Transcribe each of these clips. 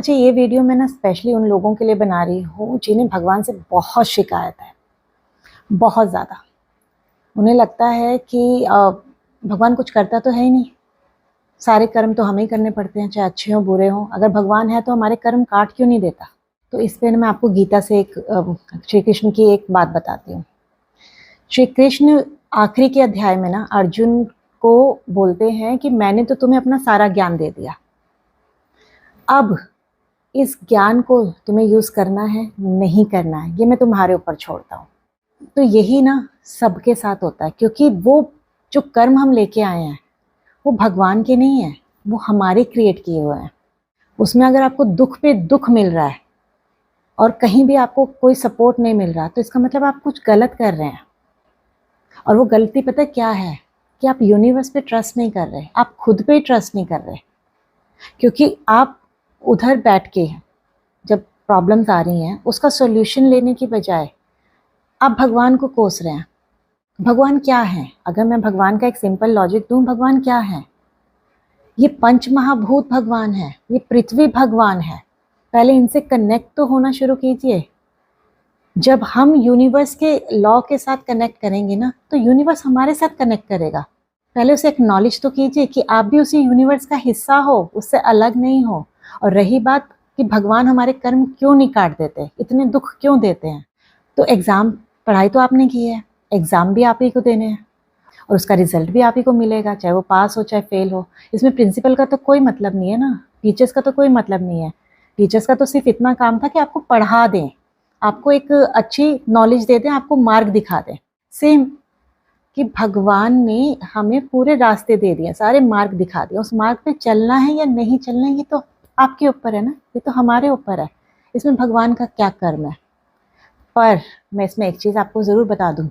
अच्छा, ये वीडियो मैं ना स्पेशली उन लोगों के लिए बना रही हूँ जिन्हें भगवान से बहुत शिकायत है, बहुत ज़्यादा। उन्हें लगता है कि भगवान कुछ करता तो है ही नहीं, सारे कर्म तो हमें ही करने पड़ते हैं, चाहे अच्छे हों बुरे हों। अगर भगवान है तो हमारे कर्म काट क्यों नहीं देता? तो इस पे मैं आपको गीता से एक श्री कृष्ण की एक बात बताती हूँ। श्री कृष्ण आखिरी के अध्याय में ना अर्जुन को बोलते हैं कि मैंने तो तुम्हें अपना सारा ज्ञान दे दिया, अब इस ज्ञान को तुम्हें यूज़ करना है नहीं करना है ये मैं तुम्हारे ऊपर छोड़ता हूँ। तो यही ना सबके साथ होता है, क्योंकि वो जो कर्म हम लेके आए हैं वो भगवान के नहीं है, वो हमारे क्रिएट किए हुए हैं। उसमें अगर आपको दुख पे दुख मिल रहा है और कहीं भी आपको कोई सपोर्ट नहीं मिल रहा, तो इसका मतलब आप कुछ गलत कर रहे हैं। और वो गलती पता है क्या है? कि आप यूनिवर्स पे ट्रस्ट नहीं कर रहे, आप खुद पे ट्रस्ट नहीं कर रहे। क्योंकि आप उधर बैठ के जब प्रॉब्लम्स आ रही हैं उसका सॉल्यूशन लेने की बजाय आप भगवान को कोस रहे हैं। भगवान क्या है? अगर मैं भगवान का एक सिंपल लॉजिक दूं, भगवान क्या है? ये पंच महाभूत भगवान है, ये पृथ्वी भगवान है। पहले इनसे कनेक्ट तो होना शुरू कीजिए। जब हम यूनिवर्स के लॉ के साथ कनेक्ट करेंगे ना, तो यूनिवर्स हमारे साथ कनेक्ट करेगा। पहले उसे एक्नॉलेज तो कीजिए कि आप भी उसी यूनिवर्स का हिस्सा हो, उससे अलग नहीं हो। और रही बात कि भगवान हमारे कर्म क्यों नहीं काट देते, इतने दुख क्यों देते हैं, तो एग्ज़ाम पढ़ाई तो आपने की है, एग्ज़ाम भी आप ही को देने हैं और उसका रिजल्ट भी आप ही को मिलेगा, चाहे वो पास हो चाहे फेल हो। इसमें प्रिंसिपल का तो कोई मतलब नहीं है ना, टीचर्स का तो कोई मतलब नहीं है। टीचर्स का तो सिर्फ इतना काम था कि आपको पढ़ा दें, आपको एक अच्छी नॉलेज दे दें, आपको मार्ग दिखा दें। सेम कि भगवान ने हमें पूरे रास्ते दे दिए, सारे मार्ग दिखा दिए, उस मार्ग पे चलना है या नहीं चलना है ये तो आपके ऊपर है ना, ये तो हमारे ऊपर है। इसमें भगवान का क्या कर्म है? पर मैं इसमें एक चीज़ आपको ज़रूर बता दूं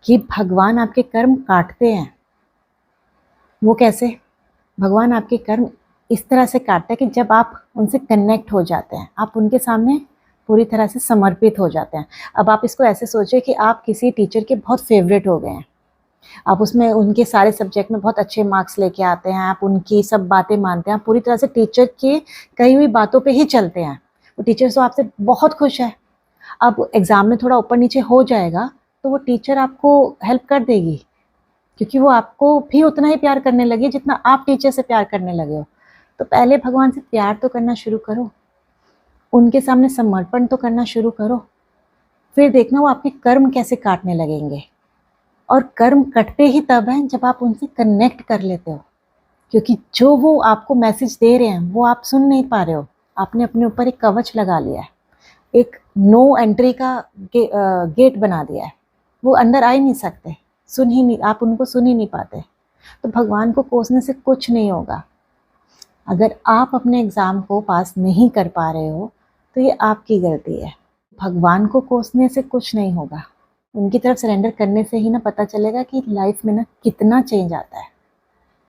कि भगवान आपके कर्म काटते हैं। वो कैसे? भगवान आपके कर्म इस तरह से काटता है कि जब आप उनसे कनेक्ट हो जाते हैं, आप उनके सामने पूरी तरह से समर्पित हो जाते हैं। अब आप इसको ऐसे सोचिए कि आप किसी टीचर के बहुत फेवरेट हो गए हैं, आप उसमें उनके सारे सब्जेक्ट में बहुत अच्छे मार्क्स लेके आते हैं, आप उनकी सब बातें मानते हैं, पूरी तरह से टीचर की कही हुई बातों पे ही चलते हैं। वो टीचर तो आपसे बहुत खुश है। अब एग्ज़ाम में थोड़ा ऊपर नीचे हो जाएगा तो वो टीचर आपको हेल्प कर देगी, क्योंकि वो आपको भी उतना ही प्यार करने लगी जितना आप टीचर से प्यार करने लगे हो। तो पहले भगवान से प्यार तो करना शुरू करो, उनके सामने समर्पण तो करना शुरू करो, फिर देखना वो आपके कर्म कैसे काटने लगेंगे। और कर्म कटते ही तब हैं जब आप उनसे कनेक्ट कर लेते हो, क्योंकि जो वो आपको मैसेज दे रहे हैं वो आप सुन नहीं पा रहे हो। आपने अपने ऊपर एक कवच लगा लिया है, एक नो एंट्री का गेट बना दिया है, वो अंदर आ ही नहीं सकते, सुन ही नहीं, आप उनको सुन ही नहीं पाते। तो भगवान को कोसने से कुछ नहीं होगा। अगर आप अपने एग्ज़ाम को पास नहीं कर पा रहे हो तो ये आपकी गलती है, भगवान को कोसने से कुछ नहीं होगा। उनकी तरफ सरेंडर करने से ही ना पता चलेगा कि लाइफ में ना कितना चेंज आता है।